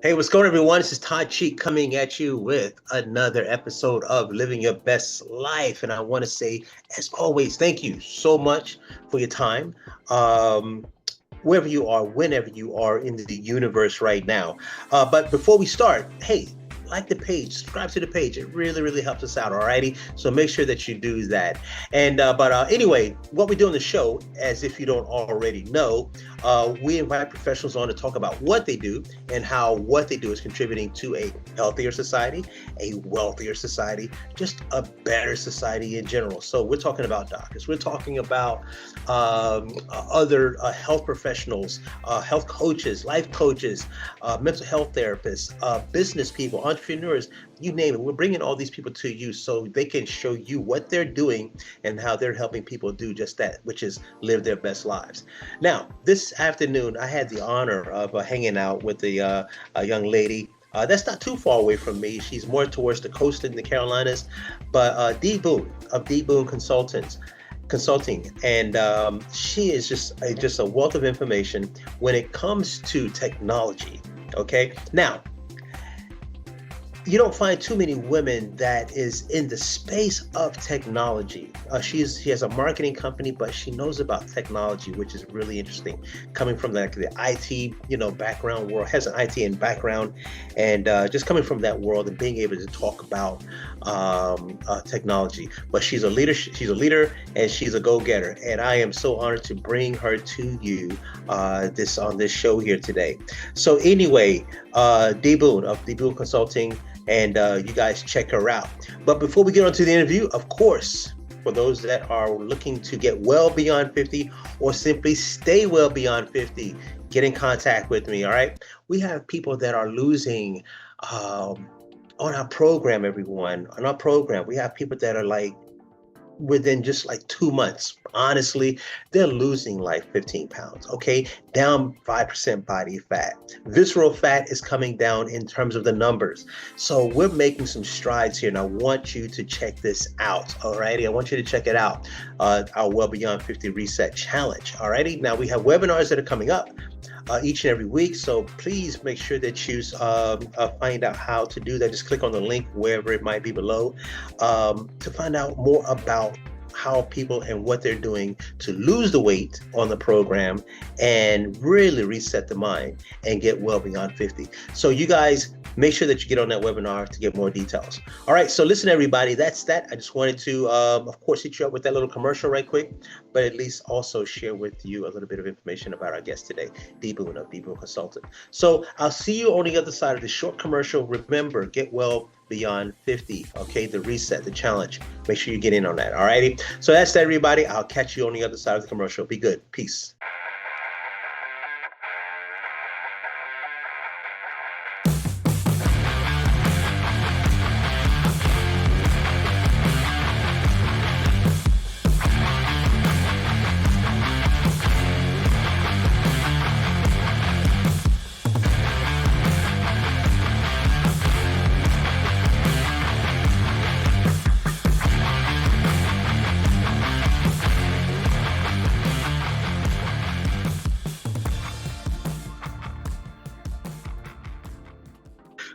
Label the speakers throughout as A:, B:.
A: Hey, what's going on, everyone? This is Todd Cheek coming at you with another episode of Living Your Best Life. And I want to say, as always, thank you so much for your time. Wherever you are, whenever you are in the universe right now. But before we start, hey, like the page, subscribe to the page. It really, really helps us out, alrighty? So make sure that you do that. But anyway, what we do on the show, as if you don't already know, we invite professionals on to talk about what they do and how what they do is contributing to a healthier society, a wealthier society, just a better society in general. So we're talking about doctors. We're talking about other health professionals, health coaches, life coaches, mental health therapists, business people, entrepreneurs, you name it. We're bringing all these people to you so they can show you what they're doing and how they're helping people do just that, which is live their best lives. Now, this afternoon, I had the honor of hanging out with a young lady that's not too far away from me. She's more towards the coast in the Carolinas, but Dee Boone of Dee Boone Consulting, and she is just a wealth of information when it comes to technology. Okay, now you don't find too many women that is in the space of technology. She has a marketing company, but she knows about technology, which is really interesting. Coming from the IT, background world, has an IT background, and just coming from that world and being able to talk about technology. But she's a leader. She's a leader, and she's a go-getter. And I am so honored to bring her to you on this show here today. So anyway, Dee Boone of Dee Boone Consulting. And you guys check her out. But before we get on to the interview, of course, for those that are looking to get well beyond 50 or simply stay well beyond 50, get in contact with me, all right? We have people that are losing on our program, everyone. On our program, we have people that are like, within just like 2 months, honestly, they're losing like 15 pounds, okay? Down 5% body fat. Visceral fat is coming down in terms of the numbers. So we're making some strides here, and I want you to check this out, alrighty? I want you to check it out, our Well Beyond 50 Reset Challenge, alrighty? Now we have webinars that are coming up each and every week, so please make sure that you find out how to do that. Just click on the link wherever it might be below to find out more about how people and what they're doing to lose the weight on the program and really reset the mind and get well beyond 50. So you guys make sure that you get on that webinar to get more details. All right, so listen, everybody, that's that. I just wanted to, of course, hit you up with that little commercial right quick, but at least also share with you a little bit of information about our guest today, Dee Boone of Dee Boone Consulting. So I'll see you on the other side of the short commercial. Remember, get well beyond 50, okay? The reset, the challenge. Make sure you get in on that, all righty? So that's that, everybody. I'll catch you on the other side of the commercial. Be good. Peace.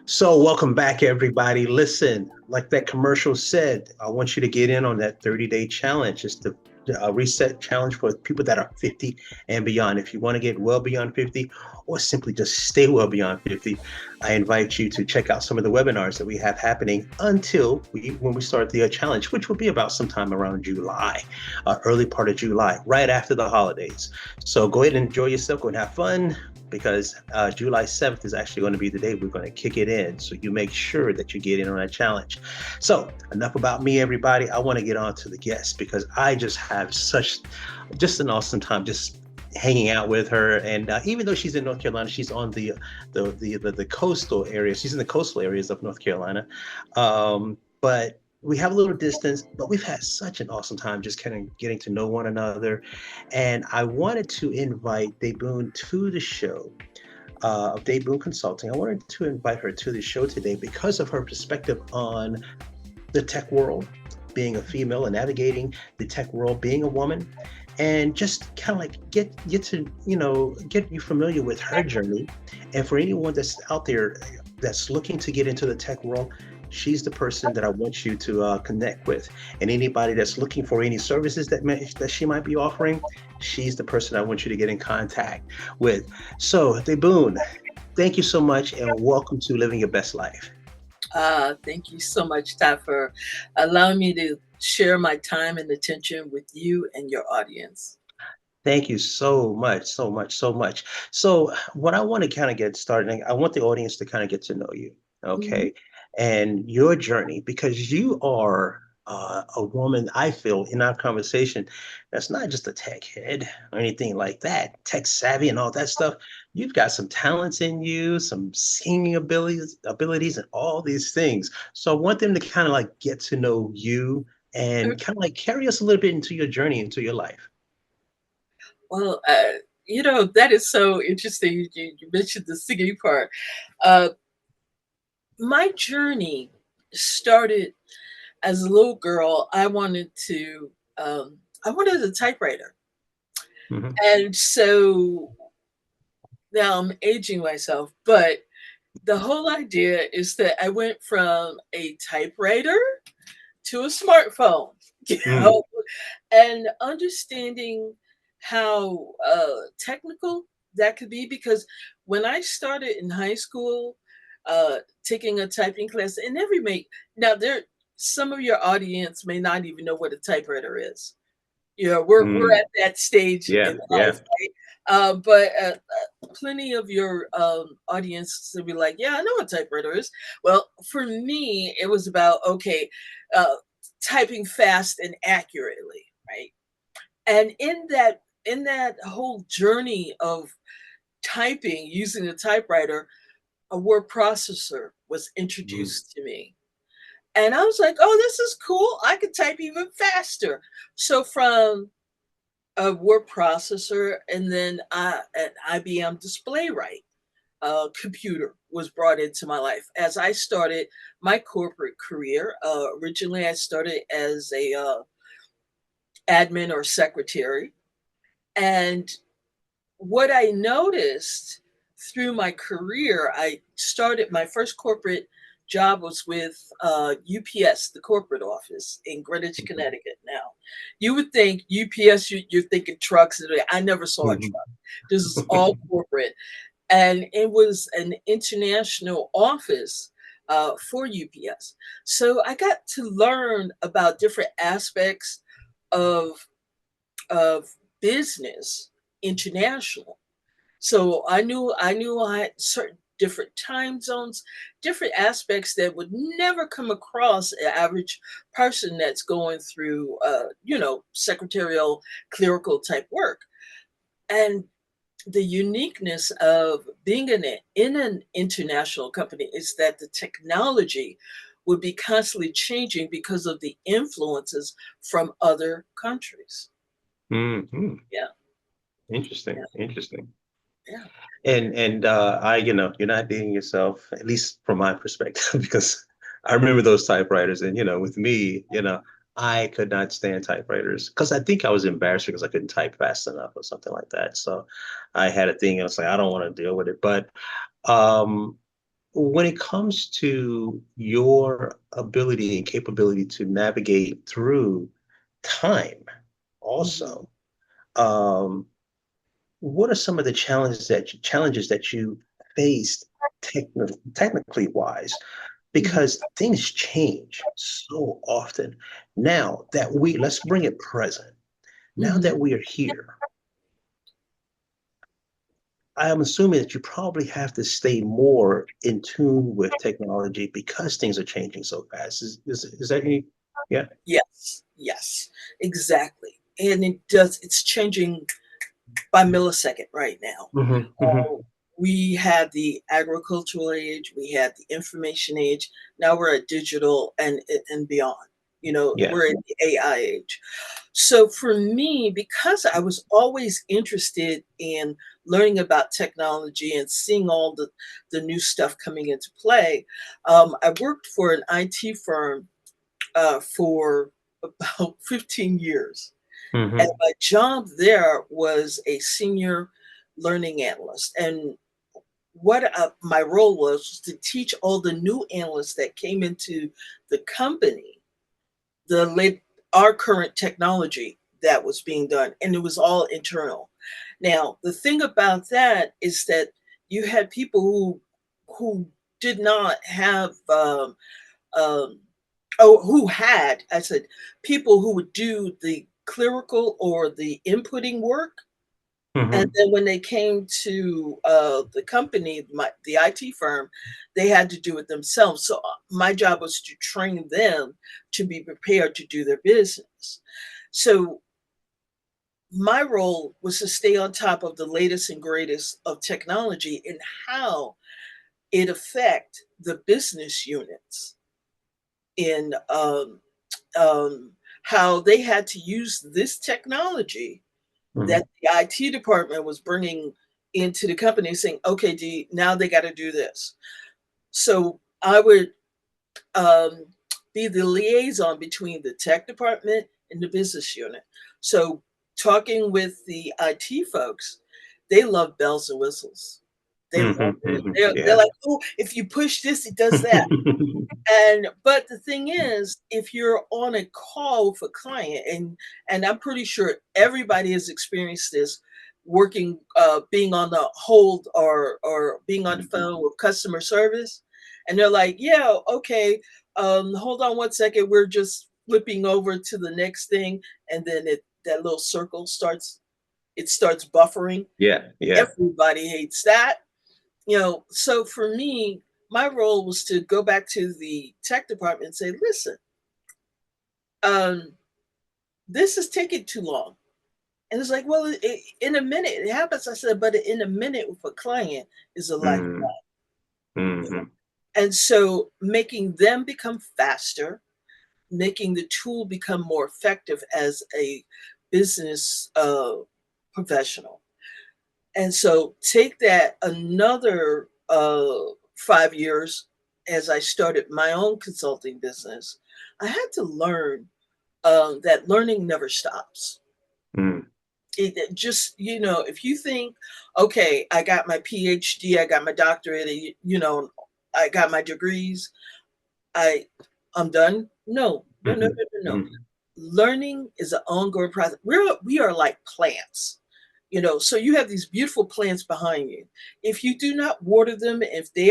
A: So welcome back, everybody. Listen, like that commercial said, I want you to get in on that 30-day challenge. It's the reset challenge for people that are 50 and beyond. If you want to get well beyond 50 or simply just stay well beyond 50, I invite you to check out some of the webinars that we have happening until when we start the challenge, which will be about sometime around July, early part of July, right after the holidays. So go ahead and enjoy yourself, go and have fun, because July 7th is actually going to be the day we're going to kick it in. So you make sure that you get in on that challenge. So enough about me, everybody. I want to get on to the guest because I just have just an awesome time just hanging out with her. And even though she's in North Carolina, she's on the coastal area. She's in the coastal areas of North Carolina. But we have a little distance, but we've had such an awesome time just kind of getting to know one another. And I wanted to invite Dee Boone to the show, of Dee Boone Consulting. I wanted to invite her to the show today because of her perspective on the tech world, being a female and navigating the tech world, being a woman, and just kind of like get to get you familiar with her journey. And for anyone that's out there that's looking to get into the tech world, she's the person that I want you to connect with. And anybody that's looking for any services that she might be offering, she's the person I want you to get in contact with. So, Boone, thank you so much, and welcome to Living Your Best Life.
B: Thank you so much, Todd, for allowing me to share my time and attention with you and your audience.
A: Thank you so much, so much, so much. So, what I want to kind of get started, I want the audience to kind of get to know you,
B: Mhm.
A: okay, and your journey, because you are a woman, I feel, in our conversation, that's not just a tech head or anything like that, tech savvy and all that stuff. You've got some talents in you, some singing abilities, and all these things. So, I want them to kind of like get to know you and kind of like carry us a little bit into your journey, into your life.
B: Well, that is so interesting. You mentioned the singing part. Uh, my journey started as a little girl. I wanted a typewriter.
A: Hmm.
B: And so now I'm aging myself, but the whole idea is that I went from a typewriter to a smartphone, you
A: Mm.
B: know, and understanding how technical that could be. Because when I started in high school, taking a typing class, and every mate, now there, some of your audience may not even know what a typewriter is. We're
A: Mm.
B: at that stage in
A: Yeah,
B: life,
A: yeah.
B: right? But plenty of your audience will be like, "Yeah, I know what typewriter is." Well, for me, it was about okay, uh, typing fast and accurately, right? And in that whole journey of typing using a typewriter, a word processor was
A: Mm.
B: introduced to me. And I was like, oh, this is cool. I could type even faster. So from a word processor, and then an IBM DisplayWrite computer was brought into my life as I started my corporate career. Originally, I started as a admin or secretary, and what I noticed through my career, I started my first corporate job was with UPS, the corporate office in Greenwich,
A: Mhm.
B: Connecticut. Now, you would think UPS, you're thinking trucks. I never saw a
A: Mhm.
B: truck. This is all corporate. And it was an international office for UPS. So I got to learn about different aspects of, of business international. So I knew I had certain different time zones, different aspects that would never come across an average person that's going through secretarial clerical type work. And the uniqueness of being in an international company is that the technology would be constantly changing because of the influences from other countries.
A: Mhm.
B: Yeah,
A: Interesting,
B: yeah,
A: interesting.
B: yeah.
A: And I, you're not dating yourself, at least from my perspective, because I remember those typewriters, and with me, I could not stand typewriters because I think I was embarrassed because I couldn't type fast enough or something like that. So I had a thing, and I was like, I don't want to deal with it. But um, when it comes to your ability and capability to navigate through time,
B: Mhm.
A: also, um, what are some of the challenges that you faced technically wise?
B: Mhm.
A: Because things change so often. Now that let's bring it present. Now
B: Mhm.
A: that we are here, I am assuming that you probably have to stay more in tune with technology because things are changing so fast. Is that any? Yeah.
B: Yes, yes, exactly. And it's changing by millisecond right now.
A: Hmm. Hmm.
B: We had the agricultural age, we had the information age, now we're at digital and beyond.
A: Yeah.
B: We're in the AI age. So for me, because I was always interested in learning about technology and seeing all the new stuff coming into play, I worked for an IT firm for about 15 years.
A: Mm-hmm.
B: And my job there was a senior learning analyst. And what my role was to teach all the new analysts that came into the company the late our current technology that was being done, and it was all internal. Now, the thing about that is that you had people who did not have um, who had, I said, people who would do the clerical or the inputting work, and
A: Mm-hmm.
B: then when they came to the company, the IT firm, they had to do it themselves. So my job was to train them to be prepared to do their business. So my role was to stay on top of the latest and greatest of technology and how it affect the business units in how they had to use this technology
A: Mm-hmm.
B: that the IT department was bringing into the company saying, okay, D, now they got to do this. So I would um, be the liaison between the tech department and the business unit. So talking with the IT folks, they love bells and whistles. They love
A: Mm-hmm.
B: it.
A: Mm-hmm.
B: They're
A: Yeah.
B: like, oh, if you push this, it does that. And but the thing is, if you're on a call with a client, and I'm pretty sure everybody has experienced this, working, being on the hold or being on the
A: Mhm.
B: phone with customer service, and they're like, "Yeah, okay, hold on one second, we're just flipping over to the next thing," and then that little circle starts buffering.
A: Yeah. Yeah.
B: Everybody hates that. So for me, my role was to go back to the tech department and say, listen, um, this is taking too long. And it's like, well, in a minute it happens. I said, but in a minute with a client is a lifetime.
A: Mm-hmm. Mm-hmm.
B: And so making them become faster, making the tool become more effective as a business professional. And so take that another 5 years as I started my own consulting business. I had to learn that learning never stops. It just, if you think, okay, I got my PhD, I got my doctorate, I got my degrees, I I'm done. No, no, no,
A: Mm-hmm.
B: no, no, no.
A: Mm-hmm.
B: Learning is an ongoing process. We are like plants, so you have these beautiful plants behind you. If you do not water them, if they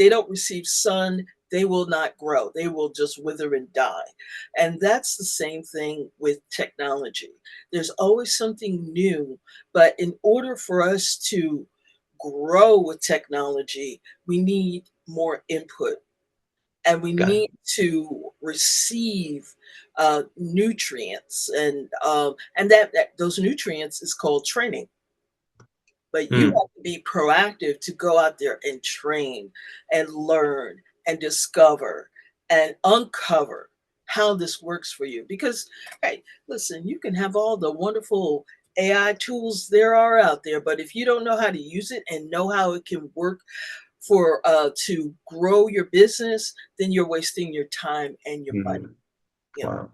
B: don't receive sun, they will not grow. They will just wither and die. And that's the same thing with technology. There's always something new, but in order for us to grow with technology, we need more input, and we
A: Got
B: need to receive nutrients, and that those nutrients is called training. But you
A: it.
B: have to be proactive to go out there and train and learn and discover and uncover how this works for you. Because, hey, listen, you can have all the wonderful AI tools there are out there, but if you don't know how to use it and know how it can work for to grow your business, then you're wasting your time and your money.
A: Mm-hmm.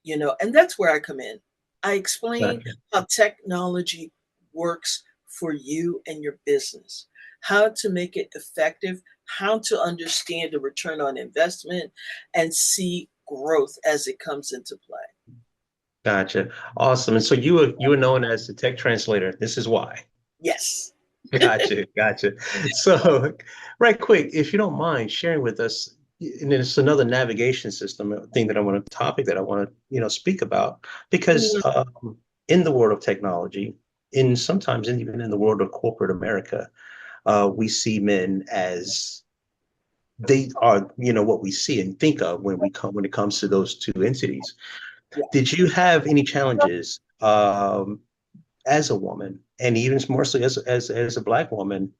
B: You know,
A: Wow.
B: and that's where I come in. I explain
A: Gotcha.
B: how technology works for you and your business, how to make it effective, how to understand the return on investment, and see growth as it comes into play.
A: Gotcha. Awesome. And so you were known as the tech translator. This is why.
B: Yes.
A: Gotcha. Gotcha. So, right quick, if you don't mind sharing with us, and it's another navigation system thing that I want to topic that I want to, speak about, because
B: Mhm.
A: in the world of technology, in sometimes even in the world of corporate America, we see men as they are, what we see and think of when it comes to those two entities.
B: Yeah.
A: Did you have any challenges as a woman, and even more so as a Black woman,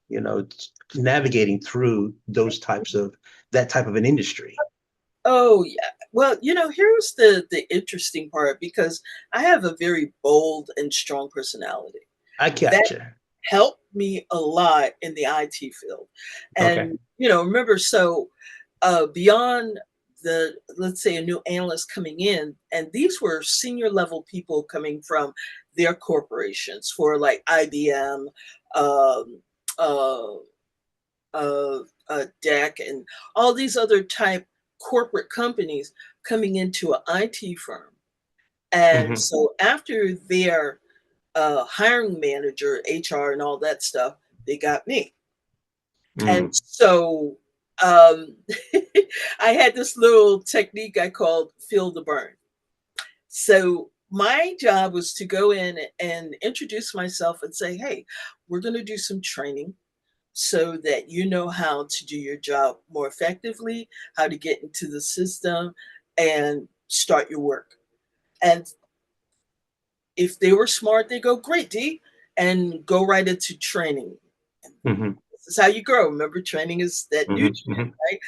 A: navigating through that type of an industry?
B: Oh, yeah. Well, here's the interesting part, because I have a very bold and strong personality.
A: I
B: That
A: gotcha.
B: helped me a lot in the IT field.
A: Okay.
B: And, remember, so beyond let's say a new analyst coming in, and these were senior level people coming from their corporations for like IBM, um, uh, DEC, and all these other type corporate companies coming into an IT firm. And
A: Mhm.
B: so after their hiring manager, HR, and all that stuff, they got me. And
A: Mm.
B: so I had this little technique I called feel the burn. So my job was to go in and introduce myself and say, hey, we're going to do some training so that you know how to do your job more effectively, how to get into the system and start your work. And if they were smart, they go, great, D, and go right into training. And
A: Mhm.
B: this is how you grow. Remember, training is that
A: Mhm.
B: nutrient,
A: Mhm.
B: right?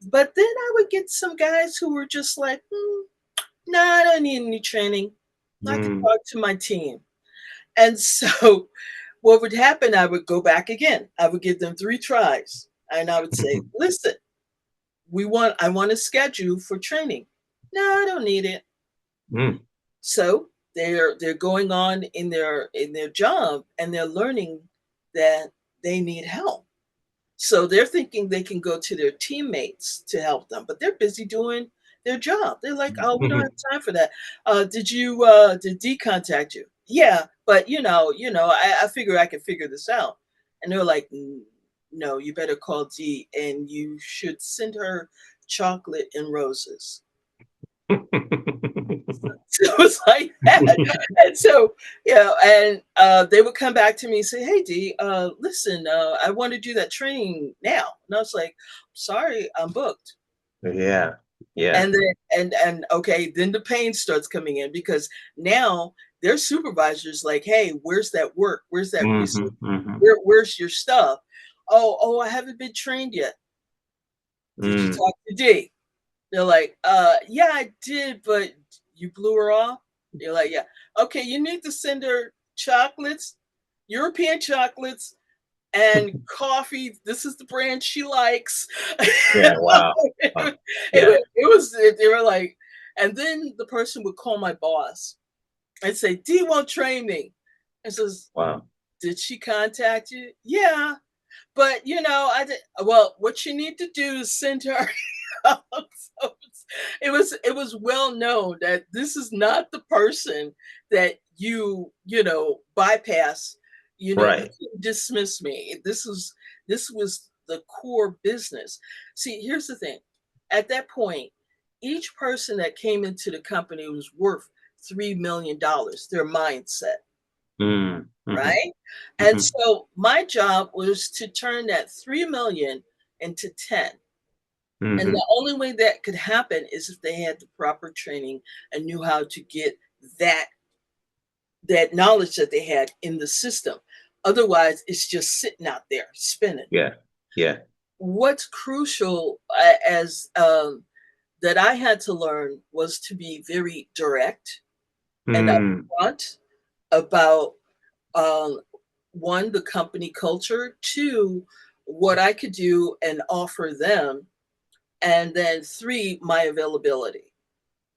B: But then I would get some guys who were just like, no, I don't need any training. I could
A: Mm.
B: talk to my team. And so what would happen, I would go back again. I would give them 3 tries. And I would say,
A: Mhm.
B: listen, I want to schedule for training. No, I don't need it.
A: Mm.
B: So they're going on in their job and they're learning that they need help. So they're thinking they can go to their teammates to help them, but they're busy doing their job. They're like, "Oh, we don't
A: Mhm.
B: have time for that. Did D contact you?" Yeah, but I figure I can figure this out. And they're like, No, you better call D and you should send her chocolate and roses." So it was like that. And so, they would come back to me and say, "Hey, D, listen, I want to do that training now." And I was like, "Sorry, I'm booked."
A: Yeah. Yeah.
B: And then, and okay, then the pain starts coming in because now their supervisor's like, "Hey, where's that work? Where's that resource?
A: Mhm. Mhm.
B: Where's your stuff?" Oh, I haven't been trained yet. Did you
A: Mm.
B: talk to D? They're like, yeah, I did, but you blew her off? You're like, yeah. Okay, you need to send her chocolates, European chocolates, and coffee. This is the brand she likes.
A: Yeah. Wow. Wow. Yeah.
B: They were like, and then the person would call my boss and say, D won't train me. And says,
A: Wow.
B: did she contact you? Yeah. But I did well, what you need to do is send her. So it was well known that this is not the person that bypass. You
A: Right.
B: can dismiss me. This was the core business. See, here's the thing. At that point, each person that came into the company was worth $3 million, their mindset,
A: Mm. Mhm.
B: right? And
A: Mhm.
B: so my job was to turn that 3 million into 10. And
A: Mhm.
B: the only way that could happen is if they had the proper training and knew how to get that that knowledge that they had in the system. Otherwise, it's just sitting out there spinning.
A: Yeah. Yeah.
B: What's crucial as that I had to learn was to be very direct and
A: Mm.
B: upfront about um, one, the company culture, two, what I could do and offer them, and then three, my availability.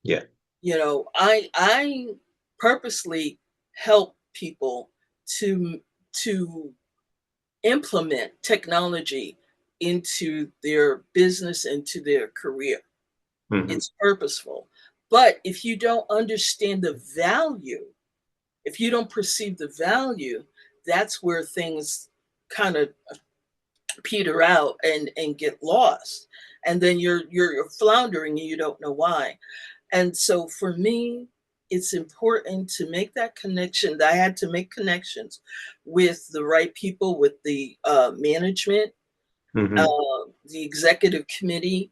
A: Yeah.
B: I purposely help people to implement technology into their business, into their career.
A: Mhm.
B: It's purposeful. But if you don't understand the value, if you don't perceive the value, that's where things kind of peter out and get lost. And then you're floundering and you don't know why. And so for me, it's important to make that connection. I had to make connections with the right people, with the management,
A: Mhm.
B: the executive committee.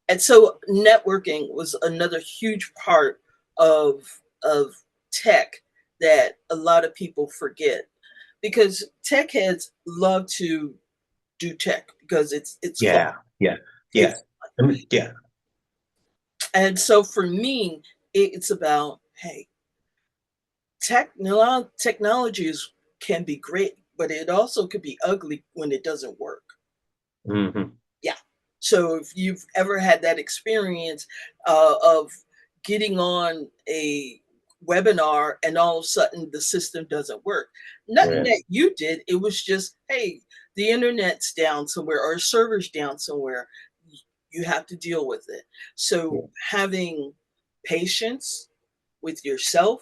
B: And so networking was another huge part of tech that a lot of people forget, because tech heads love to do tech because it's fun.
A: Yeah. Yeah. Yeah.
B: It's
A: Yeah.
B: And so for me, it's about, hey, technologies can be great, but it also could be ugly when it doesn't work.
A: Mhm.
B: Yeah. So if you've ever had that experience of getting on a webinar and all of a sudden the system doesn't work, nothing
A: Yeah.
B: that you did, it was just, hey, the internet's down somewhere or a server's down somewhere. You have to deal with it. So
A: Yeah.
B: having patience with yourself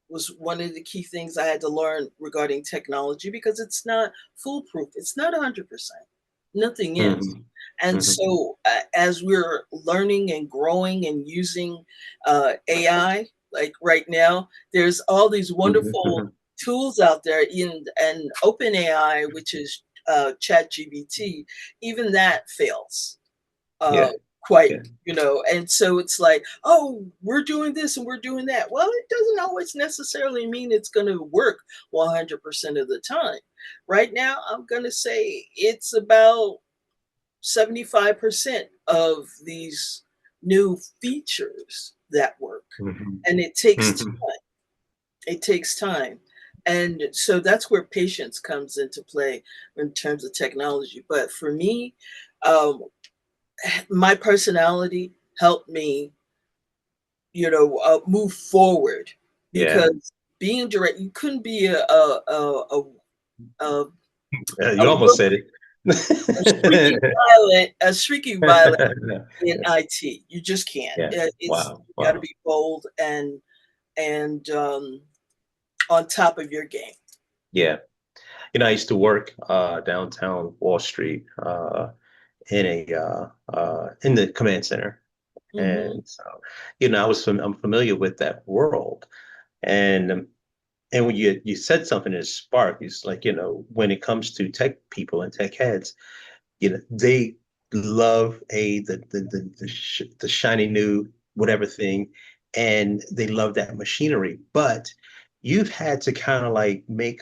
B: was one of the key things I had to learn regarding technology, because it's not foolproof. It's not 100%. Nothing is.
A: Hmm.
B: And
A: Hmm.
B: so, as we're learning and growing and using AI, like right now, there's all these wonderful
A: Hmm.
B: tools out there in and OpenAI, which is ChatGPT, even that fails uh,
A: Yeah.
B: quite,
A: Yeah.
B: and so it's like, oh, we're doing this and we're doing that. Well, it doesn't always necessarily mean it's going to work 100% of the time. Right now, I'm going to say it's about 75% of these new features that work,
A: Hmm.
B: and it takes
A: Hmm.
B: time. It takes time. And so that's where patience comes into play in terms of technology. But for me, um, my personality helped me, move forward,
A: Yeah.
B: because being direct, you couldn't be a,
A: You
B: a,
A: almost
B: rook,
A: said it.
B: a shrieky violet in IT. You just can't.
A: Yeah.
B: It's
A: Wow.
B: you got to
A: Wow.
B: be bold and on top of your game.
A: Yeah. I used to work downtown Wall Street in the command center.
B: Hmm.
A: And so, I'm familiar with that world. And when you said something that sparked, it's like, when it comes to tech people and tech heads, they love the shiny new whatever thing, and they love that machinery. But you've had to kind of like make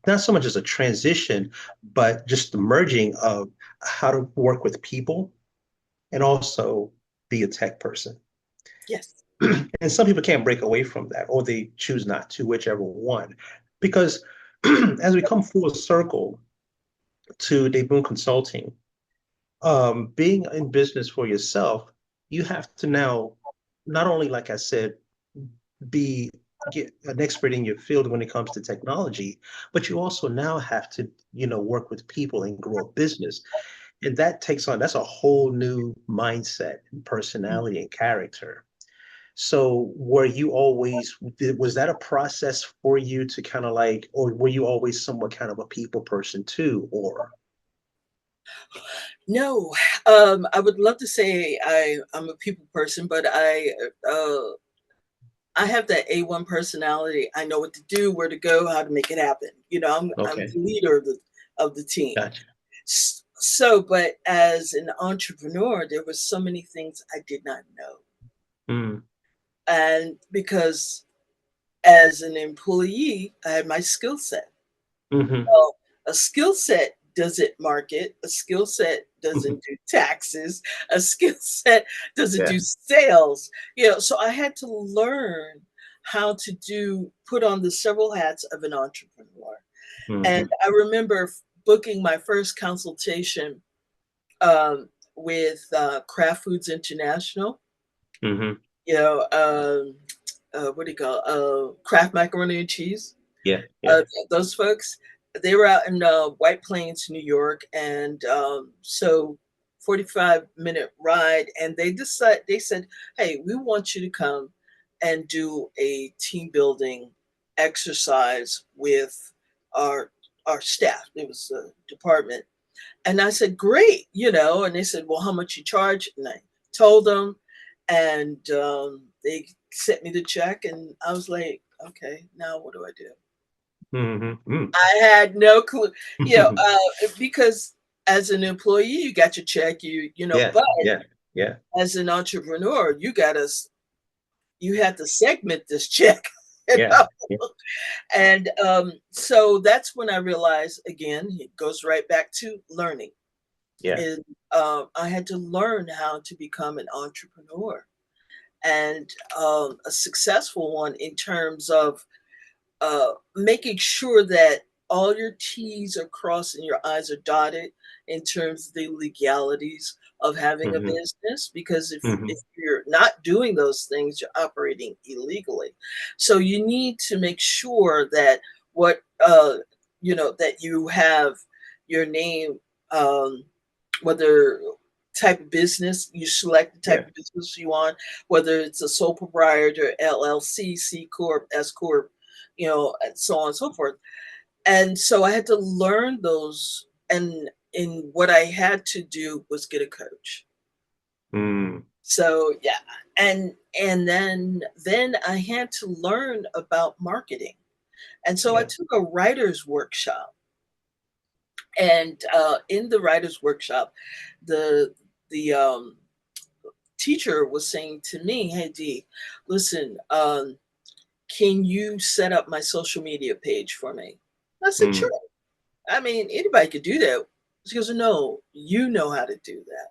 A: not so much as a transition, but just the merging of how to work with people and also be a tech person.
B: Yes.
A: And some people can't break away from that, or they choose not to, whichever one. Because as we come full circle to Boone Consulting, being in business for yourself, you have to now not only, like I said, be get an expert in your field when it comes to technology, but you also now have to, work with people and grow a business. And that's a whole new mindset and personality and character. So were you always, was that a process for you to kind of like, or were you always somewhat kind of a people person too, or?
B: No, I would love to say I'm a people person, but uh, I have that A1 personality. I know what to do, where to go, how to make it happen. I'm
A: Okay,
B: the leader of the team.
A: gotcha.
B: So, but as an entrepreneur, there was so many things I did not know,
A: Mm,
B: and because as an employee, I had my skill set.
A: hmm.
B: Well, a skill set doesn't market, a skill set doesn't do taxes, a skill set doesn't
A: Yeah.
B: do sales. So I had to learn how to put on the several hats of an entrepreneur. And
A: Hmm.
B: I remember booking my first consultation with Kraft Foods International.
A: Hmm.
B: You know, what do you call Kraft macaroni and cheese?
A: Yeah,
B: Uh,
A: yeah,
B: those folks, they were out in White Plains, New York, and so 45-minute ride, and they said, "Hey, we want you to come and do a team building exercise with our our staff." It was a department, and I said, "Great," and they said, "Well, how much you charge?" And I told them, and they sent me the check, and I was like, "Okay, now what do I do?"
A: hmm.
B: I had no clue, because as an employee, you got your check,
A: Yeah,
B: but
A: yeah, yeah,
B: as an entrepreneur, you had to segment this check, you
A: yeah,
B: know?
A: yeah,
B: And so that's when I realized, again, it goes right back to learning.
A: yeah.
B: And I had to learn how to become an entrepreneur, and a successful one, in terms of making sure that all your T's are crossed and your I's are dotted in terms of the legalities of having a
A: Hmm.
B: business, because if
A: Hmm.
B: you're not doing those things, you're operating illegally. So you need to make sure that what that you have your name, um, whether type of business you select, the type
A: Yeah.
B: of business you want, whether it's a sole proprietor, LLC, C corp, S corp, and so on and so forth. And so I had to learn those, and what I had to do was get a coach.
A: Mm.
B: So yeah, and then I had to learn about marketing. And so I
A: Yeah.
B: took a writer's workshop. And in the writer's workshop, the the teacher was saying to me, "Hey Dee, listen, can you set up my social media page for me?" I said, "Sure.
A: Mm.
B: I mean, anybody could do that." She goes, "No, you know how to do that."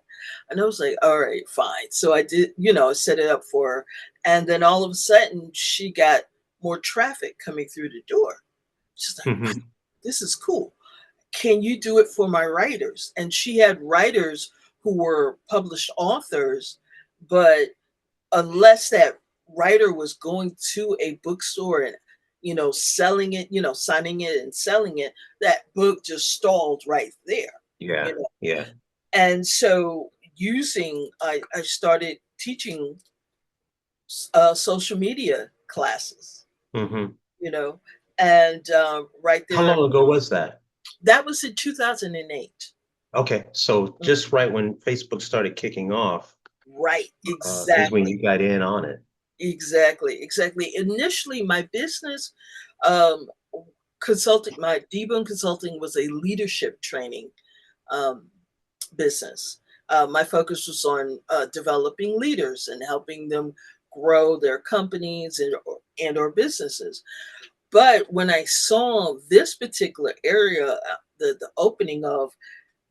B: And I was like, "All right, fine." So I did, set it up for her. And then all of a sudden, she got more traffic coming through the door. She's like, "Wow,
A: Hmm.
B: this is cool. Can you do it for my writers?" And she had writers who were published authors, but unless that writer was going to a bookstore and selling it, signing it and selling it, that book just stalled right there. you
A: Yeah.
B: know
A: Yeah.
B: and so I started teaching social media classes,
A: Hmm.
B: you know and right
A: How
B: there.
A: long ago was that?
B: That was in 2008.
A: Okay, so just
B: Mhm.
A: right when Facebook started kicking off,
B: Right,
A: is when
B: exactly.
A: you got in on it.
B: Exactly, exactly. Initially, my business, um, consulting, my Boone Consulting was a leadership training um, business. My focus was on developing leaders and helping them grow their companies and or businesses. But when I saw this particular area, the opening of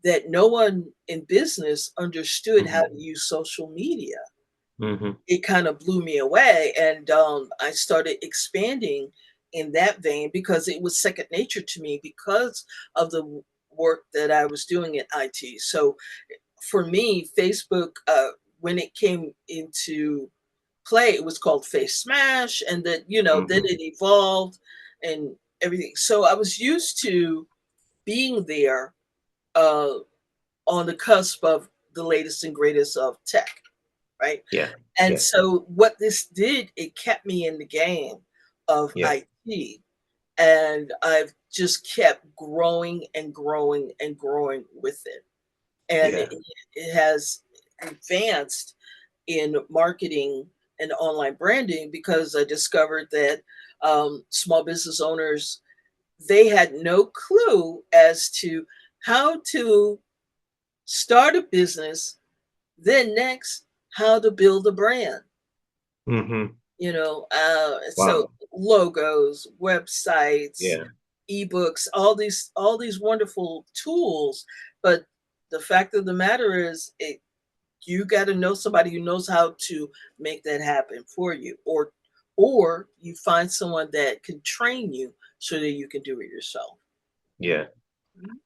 B: that, no one in business understood how to
A: Hmm.
B: use social media.
A: Hmm.
B: It kind of blew me away, and I started expanding in that vein because it was second nature to me because of the work that I was doing in IT. So for me, Facebook, when it came into play, it was called Face Smash, and then
A: Hmm.
B: it evolved and everything. So I was used to being there, uh, on the cusp of the latest and greatest of tech, right?
A: Yeah.
B: And
A: Yeah.
B: so what this did, it kept me in the game of
A: Yeah.
B: IT, and I've just kept growing and growing and growing with it. And
A: Yeah.
B: it has advanced in marketing and online branding because I discovered that small business owners, they had no clue as to how to start a business, then next, how to build a brand.
A: Hmm.
B: So
A: Wow.
B: logos, websites,
A: Yeah.
B: ebooks, all these wonderful tools. But the fact of the matter is, you got to know somebody who knows how to make that happen for you, or you find someone that can train you so that you can do it yourself.
A: Yeah.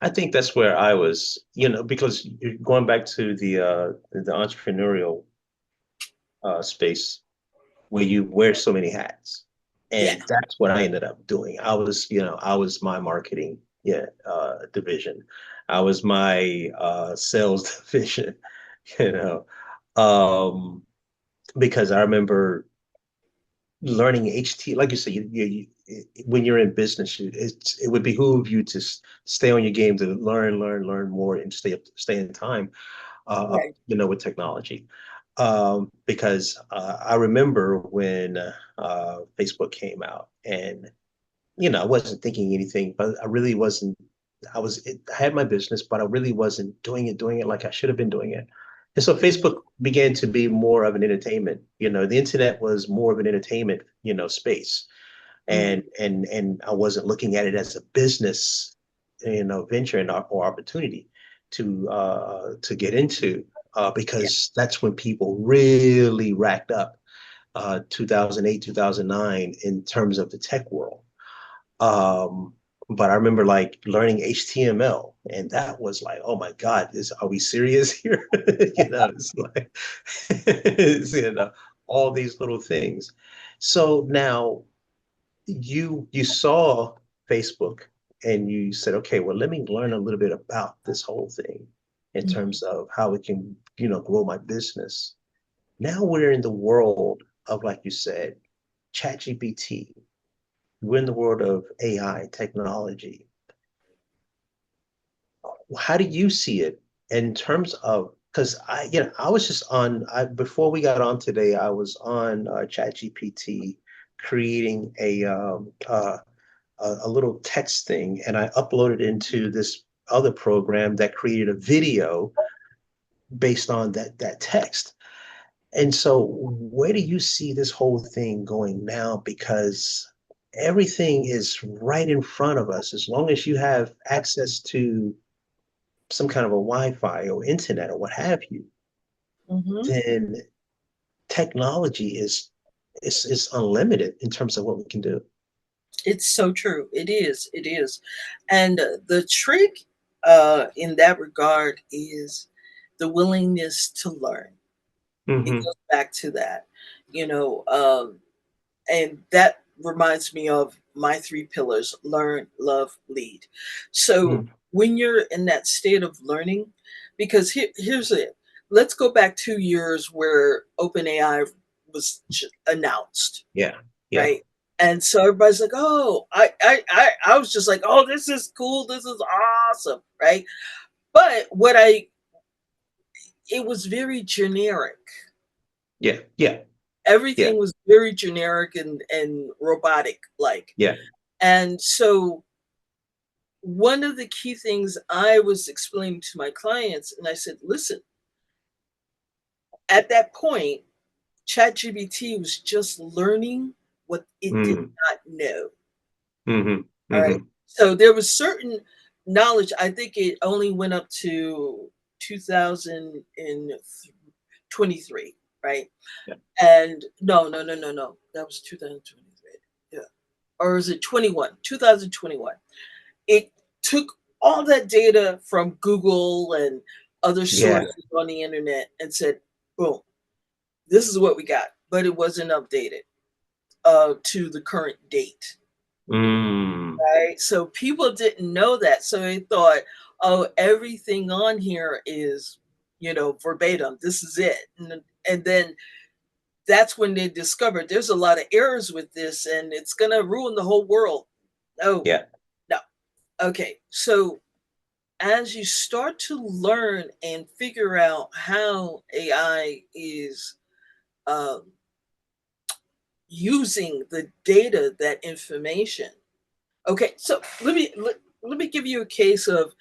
A: I think that's where I was, because you're going back to the entrepreneurial space where you wear so many hats.
B: Yeah,
A: And that's what I ended up doing. I was my marketing, yeah, division. I was my sales division, you know. Um, because I remember learning HT, like you said, when you're in business, it would behoove you to stay on your game, to learn more, and stay in time,
B: right.
A: with technology. Because I remember when Facebook came out, and I wasn't thinking anything, but I really wasn't. I had my business, but I really wasn't doing it like I should have been doing it. And so
B: Mhm.
A: Facebook began to be more of an entertainment. The internet was more of an entertainment, space, and
B: Mhm.
A: I wasn't looking at it as a business, venture or opportunity to get into,
B: Yeah.
A: because that's when people really racked up, 2008, 2009, in terms of the tech world. Um, but I remember like learning HTML, and that was like, oh my God, are we serious here? It's like, all these little things. So now you saw Facebook and you said, okay, well, let me learn a little bit about this whole thing in
B: Mhm.
A: terms of how it can, grow my business. Now we're in the world of, like you said, ChatGPT. We're in the world of AI technology. How do you see it in terms of, because I was just before we got on today, I was on ChatGPT creating a little text thing, and I uploaded into this other program that created a video based on that text. And so, where do you see this whole thing going now? Because everything is right in front of us. As long as you have access to some kind of a Wi-Fi or internet or what have you,
B: Mhm.
A: then technology is unlimited in terms of what we can do.
B: It's so true. It is. It is. And the trick in that regard is the willingness to learn. It
A: Hmm.
B: goes back to that, you know, and that reminds me of my three pillars: learn, love, lead. So
A: Mm.
B: when you're in that state of learning, because here's it. Let's go back 2 years where OpenAI was announced,
A: Yeah, yeah,
B: right? And so everybody's like, "Oh, I was just like, oh, this is cool, this is awesome," right? But it was very generic.
A: yeah, yeah, yeah,
B: Everything was very generic and robotic like.
A: yeah,
B: And so one of the key things I was explaining to my clients, and I said, listen, at that point, ChatGPT was just learning what it did
A: mm,
B: not know.
A: hmm,
B: All right.
A: hmm,
B: So there was certain knowledge. I think it only went up to 2023, right?
A: yeah,
B: And no, no, no, no, no. That was 2023. Yeah. Or is it 21? 2021. It took all that data from Google and other
A: yeah,
B: sources on the internet and said, boom, this is what we got. But it wasn't updated to the current date.
A: mm,
B: Right? So people didn't know that. So they thought, oh, everything on here is, verbatim. This is it. And then that's when they discovered there's a lot of errors with this and it's going to ruin the whole world. No,
A: yeah,
B: no. Okay. So as you start to learn and figure out how AI is um, using the data, that information. Okay, so let me give you a case of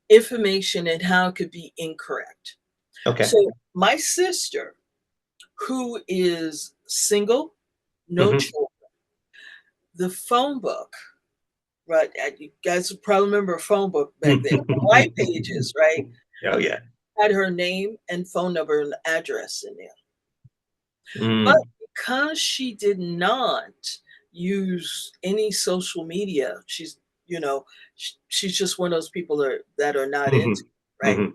B: information and how it could be incorrect.
A: okay,
B: So my sister, who is single, no
A: hmm,
B: children, the phone book, right? You guys would probably remember a phone book back then. The white pages, right?
A: oh yeah,
B: Had her name and phone number and address in there. But
A: mm,
B: because she did not use any social media, you know, she's just one of those people that are not
A: hmm,
B: into, right?
A: hmm,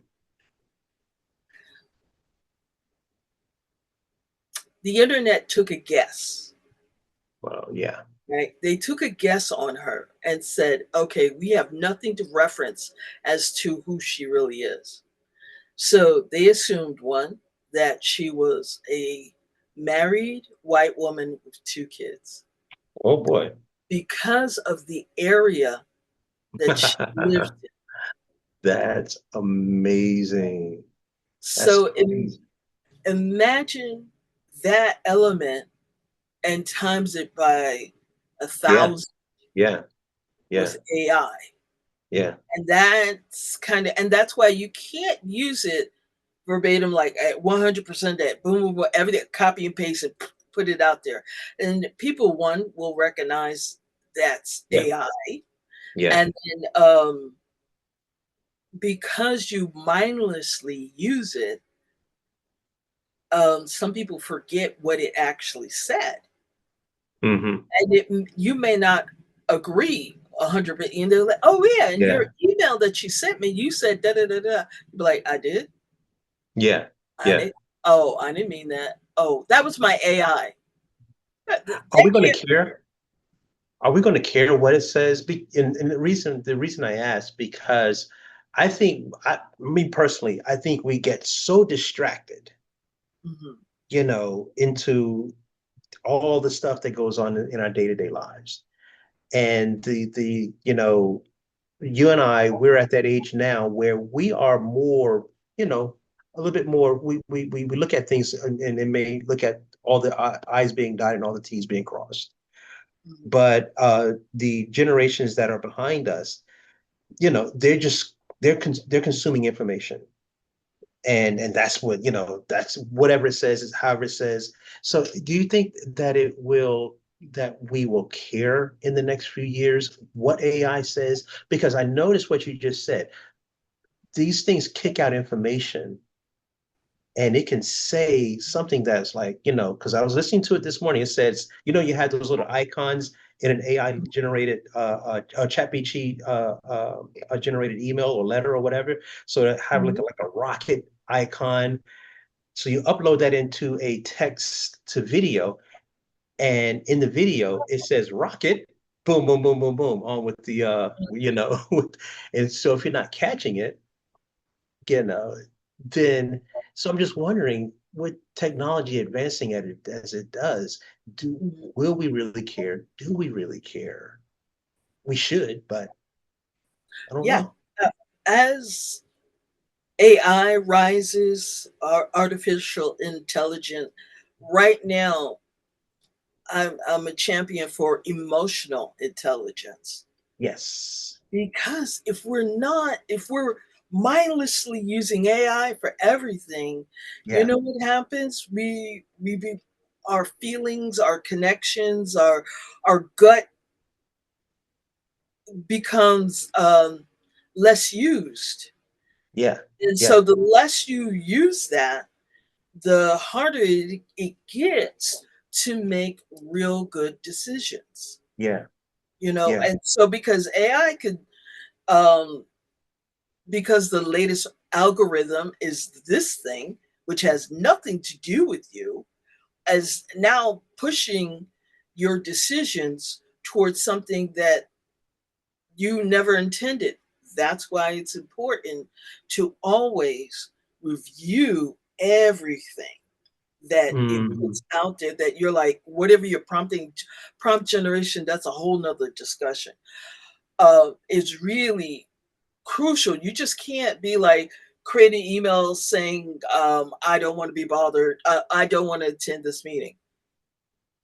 B: The internet took a guess,
A: well, yeah,
B: right? They took a guess on her and said, okay, we have nothing to reference as to who she really is. So they assumed one, that she was a married white woman with two kids
A: oh boy,
B: because of the area that she lived in.
A: that's amazing. That's
B: So
A: amazing.
B: imagine that element and times it by a
A: Yeah,
B: thousand
A: yeah, yeah,
B: with AI.
A: yeah,
B: And that's why you can't use it verbatim, like at 100% that boom, boom, boom, everything, copy and paste and put it out there. And people, one, will recognize that's
A: yeah,
B: AI.
A: yeah,
B: And then because you mindlessly use it, some people forget what it actually said.
A: hmm,
B: And you may not agree 100%. And they're like, oh yeah, and
A: Yeah.
B: your email that you sent me, you said da da da da. You'd be like, I did?
A: Yeah.
B: I
A: Yeah.
B: did. Oh, I didn't mean that. Oh, that was my AI.
A: Are
B: They
A: we going
B: can't.
A: to care? Are we going to care what it says? And the reason I ask, because I think, me personally, I think we get so distracted,
B: Mhm,
A: into all the stuff that goes on in our day-to-day lives. And you and I, we're at that age now where we are more, a little bit more. We look at things, and it may look at all the I's being dotted and all the T's being crossed.
B: mhm.
A: But the generations that are behind us, they're consuming information, and that's whatever it says is however it says. So do you think that we will care in the next few years what AI says? Because I noticed what you just said. These things kick out information, and it can say something that's like, because I was listening to it this morning. It says, you had those little icons in an AI generated, a ChatGPT a generated email or letter or whatever. So it have like
B: Mhm.
A: a rocket icon. So you upload that into a text to video, and in the video it says rocket, boom, boom, boom, boom, boom, on with the and so if you're not catching it, you know, then so I'm just wondering, with technology advancing as it does, do
B: Mhm.
A: will we really care? Do we really care? We should, but I don't
B: Yeah.
A: know.
B: Uh, as AI rises, artificial intelligence, right now, I'm a champion for emotional intelligence.
A: Yes.
B: Because if we're mindlessly using AI for everything, you
A: Yeah.
B: know what happens? Our feelings, our connections, our gut becomes less used.
A: Yeah.
B: And so
A: Yeah.
B: the less you use that, the harder it gets to make real good decisions.
A: Yeah. Yeah.
B: And so because AI could um because the latest algorithm is this thing, which has nothing to do with you, as now pushing your decisions towards something that you never intended. That's why it's important to always review everything that it
A: Mhm.
B: puts out there, that you're like, whatever you're prompting. Prompt generation, that's a whole nother discussion. Is really crucial. You just can't be like creating emails saying, I don't want to be bothered. I don't want to attend this meeting.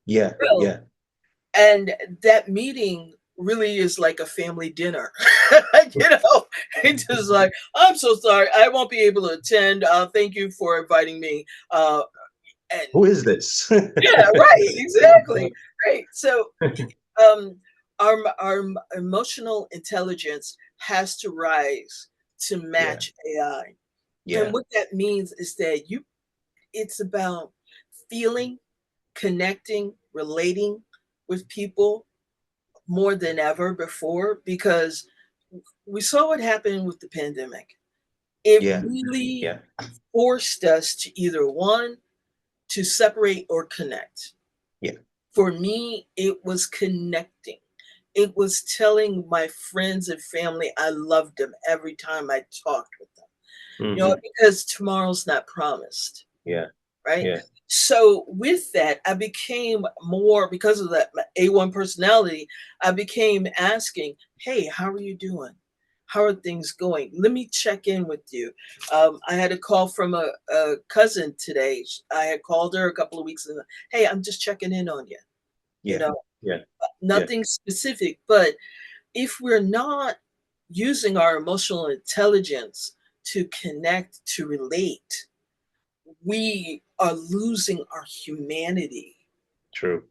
A: Yeah.
B: Well,
A: Yeah.
B: and that meeting really is like a family dinner. you know, it's just like, I'm so sorry. I won't be able to attend. Thank you for inviting me. And
A: Who is this?
B: yeah, right. Exactly. Right. So, um, our emotional intelligence has to rise to
A: Yeah.
B: match AI. And
A: Yeah.
B: what that means is that it's about feeling, connecting, relating with people more than ever before, because we saw what happened with the pandemic. It
A: Yeah.
B: really
A: Yeah.
B: forced us to either one, to separate or connect.
A: Yeah.
B: For me, it was connecting. It was telling my friends and family I loved them every time I talked with them.
A: Hmm.
B: Because tomorrow's not promised,
A: Yeah.
B: right?
A: Yeah.
B: So with that, I became more, because of that A1 personality, I became asking, hey, how are you doing? How are things going? Let me check in with you. I had a call from a cousin today. I had called her a couple of weeks ago. Hey, I'm just checking in on you. You
A: Yeah.
B: know,
A: Yeah. Yeah.
B: nothing specific, but if we're not using our emotional intelligence to connect, to relate, we are losing our humanity,
A: True.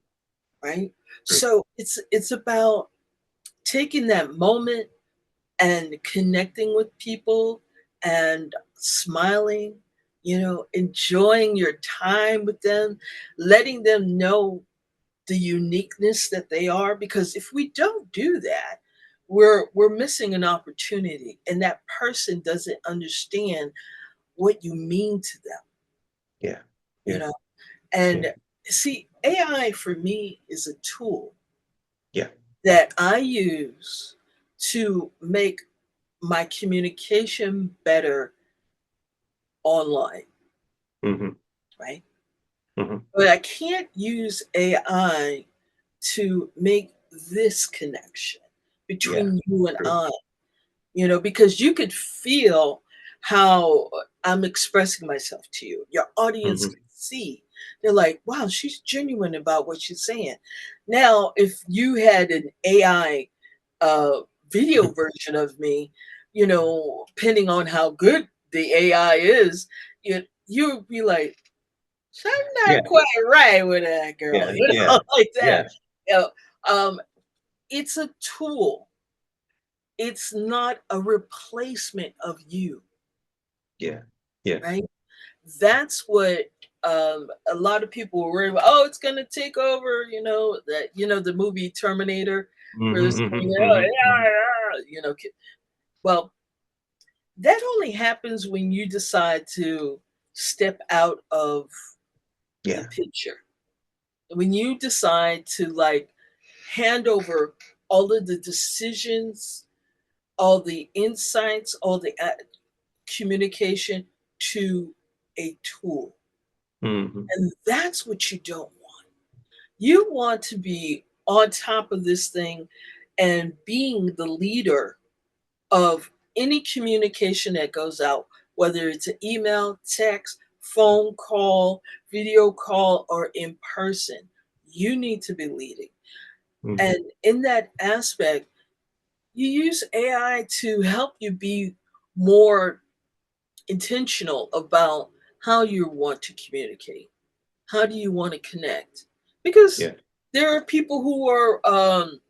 B: right?
A: True.
B: So it's about taking that moment and connecting with people and smiling, enjoying your time with them, letting them know the uniqueness that they are, because if we don't do that, we're missing an opportunity, and that person doesn't understand what you mean to them,
A: Yeah.
B: you
A: Yeah.
B: know?
A: Yeah.
B: And see, AI for me is a tool
A: Yeah.
B: that I use to make my communication better online,
A: Hmm.
B: right?
A: Hmm.
B: But I can't use AI to make this connection
A: Yeah.
B: between you and
A: True.
B: I, because you could feel how I'm expressing myself to you. Your audience
A: Hmm.
B: can see. They're like, wow, she's genuine about what she's saying. Now, if you had an AI uh, video version of me, depending on how good the AI is, you'd be like, something
A: Yeah.
B: not quite right with that girl,
A: Yeah. Yeah.
B: like that.
A: Yeah.
B: You know, it's a tool. It's not a replacement of you,
A: Yeah. Yeah.
B: right? That's what a lot of people were worried about. Oh, it's going to take over. The movie Terminator, where they're
A: Hmm.
B: saying,
A: Hmm.
B: oh,
A: Hmm.
B: yeah, yeah, well, that only happens when you decide to step out of the
A: Yeah.
B: picture. When you decide to like hand over all of the decisions, all the insights, all the communication to a tool.
A: Hmm.
B: And that's what you don't want. You want to be on top of this thing and being the leader of any communication that goes out, whether it's an email, text, phone call, video call, or in person. You need to be leading.
A: Hmm.
B: And in that aspect, you use AI to help you be more intentional about how you want to communicate. How do you want to connect? Because
A: Yeah.
B: there are people who are um,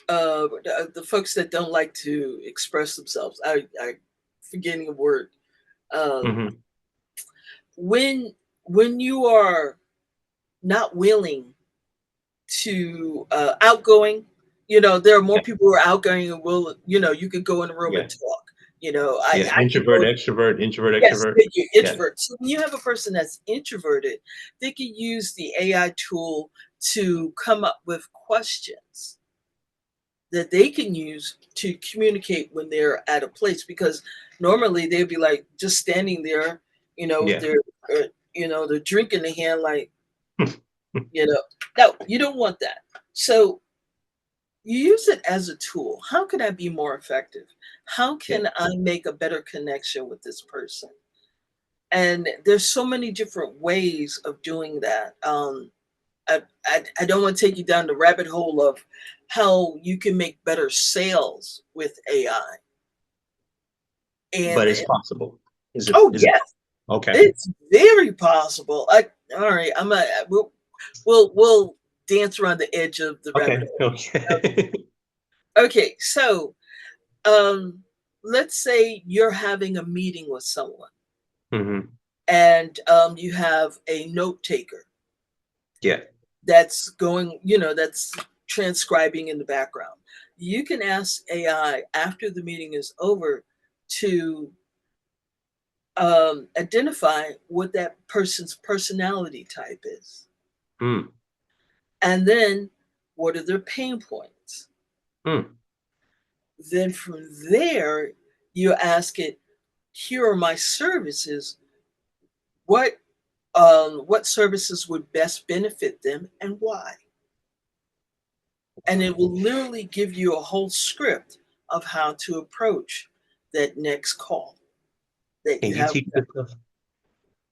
B: the folks that don't like to express themselves. I forgetting a word. Um,
A: Hmm.
B: when you are not willing to outgoing, there are more
A: Yeah.
B: people who are outgoing and will, you could go in a room
A: Yeah.
B: and talk. I
A: Yeah.
B: I can go.
A: Introvert, extrovert, introvert,
B: Yes,
A: extrovert.
B: thank you,
A: Yeah.
B: introvert. So when you have a person that's introverted, they can use the AI tool to come up with questions that they can use to communicate when they're at a place, because normally they'd be like just standing there, with
A: Yeah.
B: their their drink in the hand, like, no, you don't want that. So you use it as a tool. How can I be more effective? How
A: Yeah.
B: can I make a better connection with this person? And there's so many different ways of doing that. I don't want to take you down the rabbit hole of how you can make better sales with AI.
A: But
B: And
A: it's possible. Is it?
B: oh
A: Is it?
B: yes,
A: Okay.
B: it's very possible. All right, we'll dance around the edge of the rabbit
A: Okay.
B: hole.
A: Okay.
B: Okay, so um, let's say you're having a meeting with someone,
A: Hmm.
B: and you have a note taker
A: Yeah.
B: that's going, that's transcribing in the background. You can ask AI after the meeting is over to identify what that person's personality type is.
A: Mm.
B: And then what are their pain points?
A: Mm.
B: Then from there, you ask it, here are my services. What services would best benefit them and why? And it will literally give you a whole script of how to approach that next call that
A: Can
B: you
A: you
B: have.
A: teach this stuff?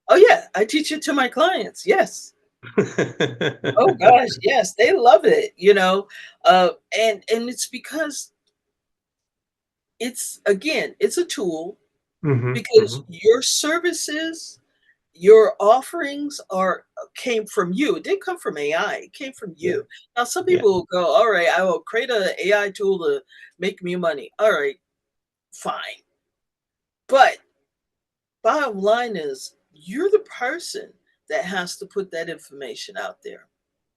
B: Oh yeah, I teach it to my clients. Yes. Oh gosh, yes, they love it. And it's because it's, again, it's a tool,
A: Hmm.
B: because
A: Hmm.
B: your services, your offerings came from you. It didn't come from AI. It came from
A: Yeah.
B: you. Now some
A: Yeah.
B: people will go, all right, I will create an AI tool to make me money. All right, fine. But bottom line is, you're the person that has to put that information out there.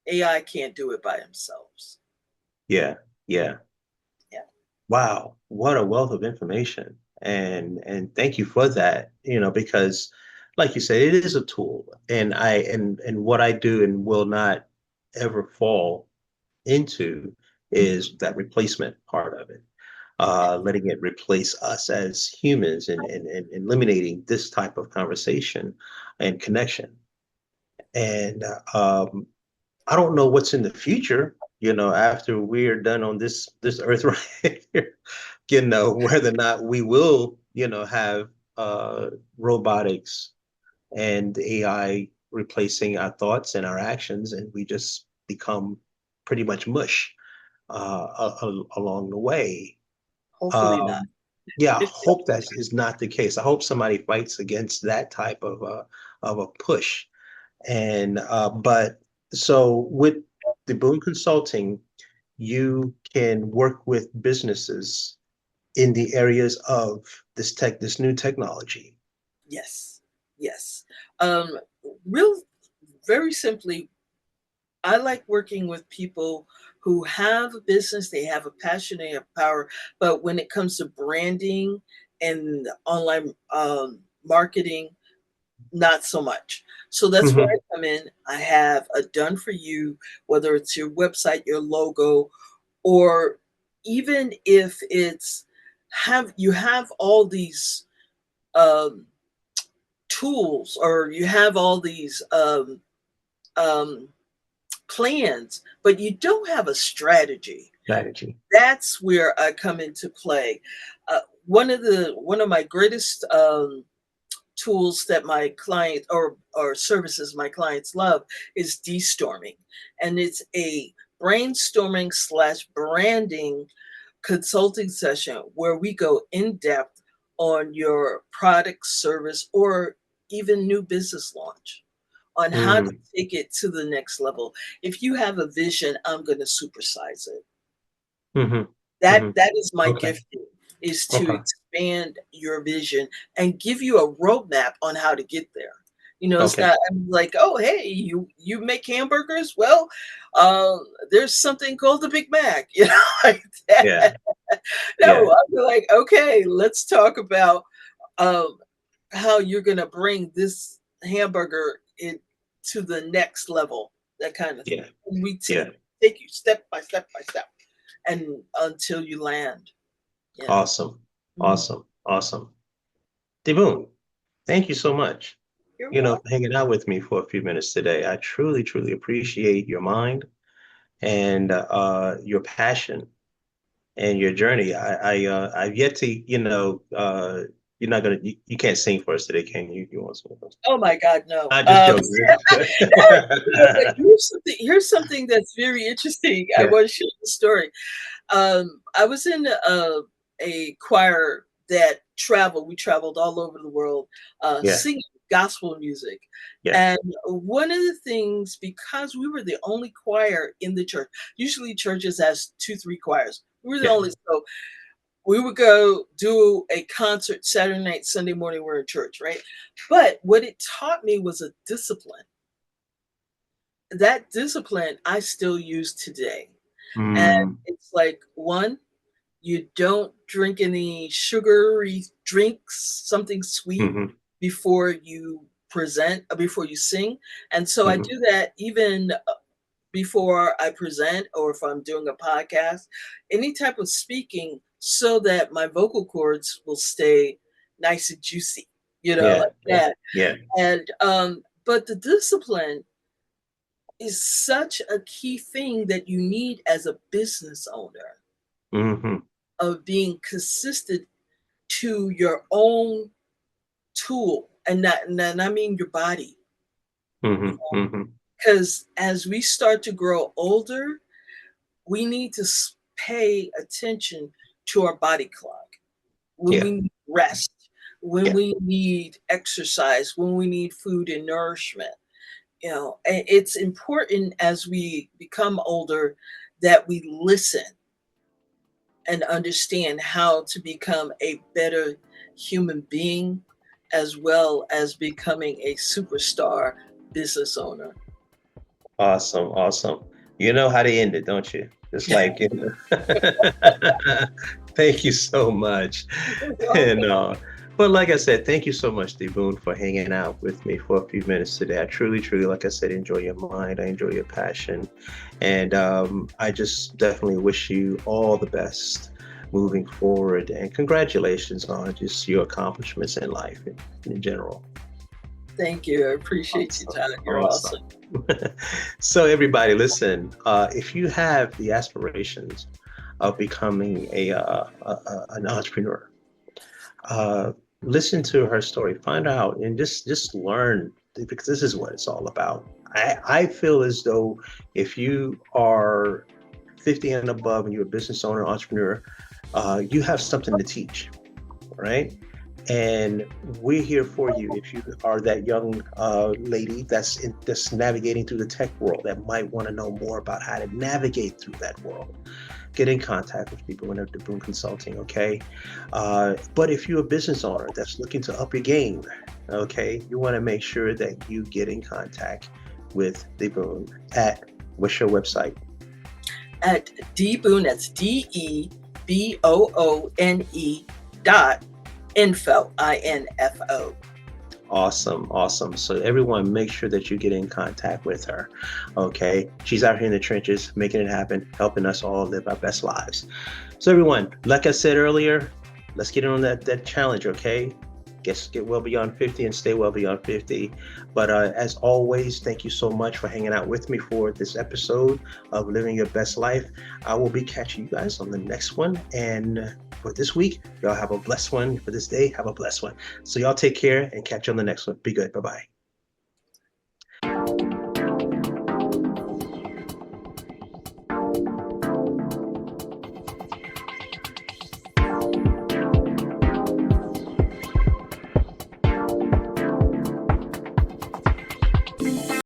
B: AI can't do it by themselves.
A: Yeah. Yeah.
B: Yeah.
A: Wow, what a wealth of information. And thank you for that, because like you said, it is a tool. And what I do and will not ever fall into is that replacement part of it. Letting it replace us as humans and eliminating this type of conversation and connection. And I don't know what's in the future, after we're done on this earth right here, whether or not we will, have robotics and AI replacing our thoughts and our actions, and we just become pretty much mush along the way.
B: Hopefully not.
A: Um, yeah, I hope that is not the case. I hope somebody fights against that type of a push. And but so with the Boone Consulting, you can work with businesses in the areas of this new technology.
B: Yes. Yes. Um, real, very simply, I like working with people who have a business, they have a passion, they have power, but when it comes to branding and online marketing, not so much. So that's where
A: Hmm.
B: I come in. I have a done for you, whether it's your website, your logo, or even if it's have all these um, tools, or you have all these um, plans, but you don't have a strategy.
A: Strategy.
B: That's where I come into play. One of my greatest tools that my client or services my clients love is de-storming, and it's a brainstorming slash branding consulting session where we go in depth on your product, service, or even new business launch, on how to
A: Mm.
B: take it to the next level. If you have a vision, I'm going to supersize it.
A: Hmm.
B: That
A: Hmm.
B: that is my
A: Okay.
B: gifting, is to
A: Okay.
B: expand your vision and give you a roadmap on how to get there. It's
A: Okay.
B: not, I'm like, oh hey, you make hamburgers? Well, uh, there's something called the Big Mac, like
A: Yeah.
B: that. No,
A: Yeah.
B: I'm like, okay, let's talk about um, how you're gonna bring this hamburger in to the next level, that kind of thing.
A: Yeah.
B: And we
A: Yeah.
B: take you step by step by step, and until you land. Yeah.
A: Awesome.
B: Mhm.
A: Awesome. Awesome. Deboon, thank you so much,
B: You're
A: for
B: welcome.
A: hanging out with me for a few minutes today. I truly, truly appreciate your mind and your passion and your journey. I've yet to, you're not gonna, you can't sing for us today, can you? You want to sing for us?
B: Oh my God, no.
A: I just joking.
B: But here's something that's very interesting. I
A: Yeah,
B: want to share the story. I was in a choir that traveled. We traveled all over the world,
A: yeah,
B: singing gospel music.
A: yeah.
B: And one of the things, because we were the only choir in the church, usually churches has two, three choirs. We were the
A: Yeah.
B: only, so we would go do a concert Saturday night, Sunday morning, we're in church, right? But what it taught me was a discipline. That discipline I still use today. And
A: Mm,
B: it's like, one, you don't drink any sugary drinks, something sweet
A: hmm.
B: before you present, before you sing. And so I
A: Hmm.
B: do that even before I present, or if I'm doing a podcast, any type of speaking, so that my vocal cords will stay nice and juicy,
A: Yeah,
B: like
A: yeah,
B: that.
A: yeah.
B: And but the discipline is such a key thing that you need as a business owner,
A: Hmm.
B: of being consistent to your own tool, and I mean your body.
A: Hmm. Hmm.
B: Because as we start to grow older, we need to pay attention to our body clock, when
A: Yeah,
B: we need rest, when
A: yeah.
B: we need exercise, when we need food and nourishment. It's important as we become older that we listen and understand how to become a better human being, as well as becoming a superstar business owner.
A: Awesome, awesome. You know how to end it, don't you? It's like, thank you so much.
B: You're
A: And
B: welcome.
A: but like I said, thank you so much, D Boone, for hanging out with me for a few minutes today. I truly, truly, like I said, enjoy your mind. I enjoy your passion, and I just definitely wish you all the best moving forward. And congratulations on just your accomplishments in life in general.
B: Thank you. I appreciate you,
A: Awesome.
B: Todd. You're
A: Awesome.
B: awesome.
A: So everybody, listen. If you have the aspirations of becoming an entrepreneur, uh, listen to her story, find out, and just learn because this is what it's all about. I feel as though if you are 50 and above and you're a business owner, entrepreneur, you have something to teach, right? And we're here for you. If you are that young lady that's navigating through the tech world that might want to know more about how to navigate through that world, get in contact with people in the Boone Consulting, okay? But if you're a business owner that's looking to up your game, okay, you want to make sure that you get in contact with the Boone at what's your website?
B: At dboone, that's DEBOONE dot info, INFO.
A: Awesome, awesome. So everyone, make sure that you get in contact with her. Okay, she's out here in the trenches, making it happen, helping us all live our best lives. So everyone, like I said earlier, let's get in on that challenge. Okay, get well beyond 50 and stay well beyond 50. But as always, thank you so much for hanging out with me for this episode of Living Your Best Life. I will be catching you guys on the next one. And for this week, y'all have a blessed one. For this day, have a blessed one. So y'all take care and catch you on the next one. Be good. Bye-bye.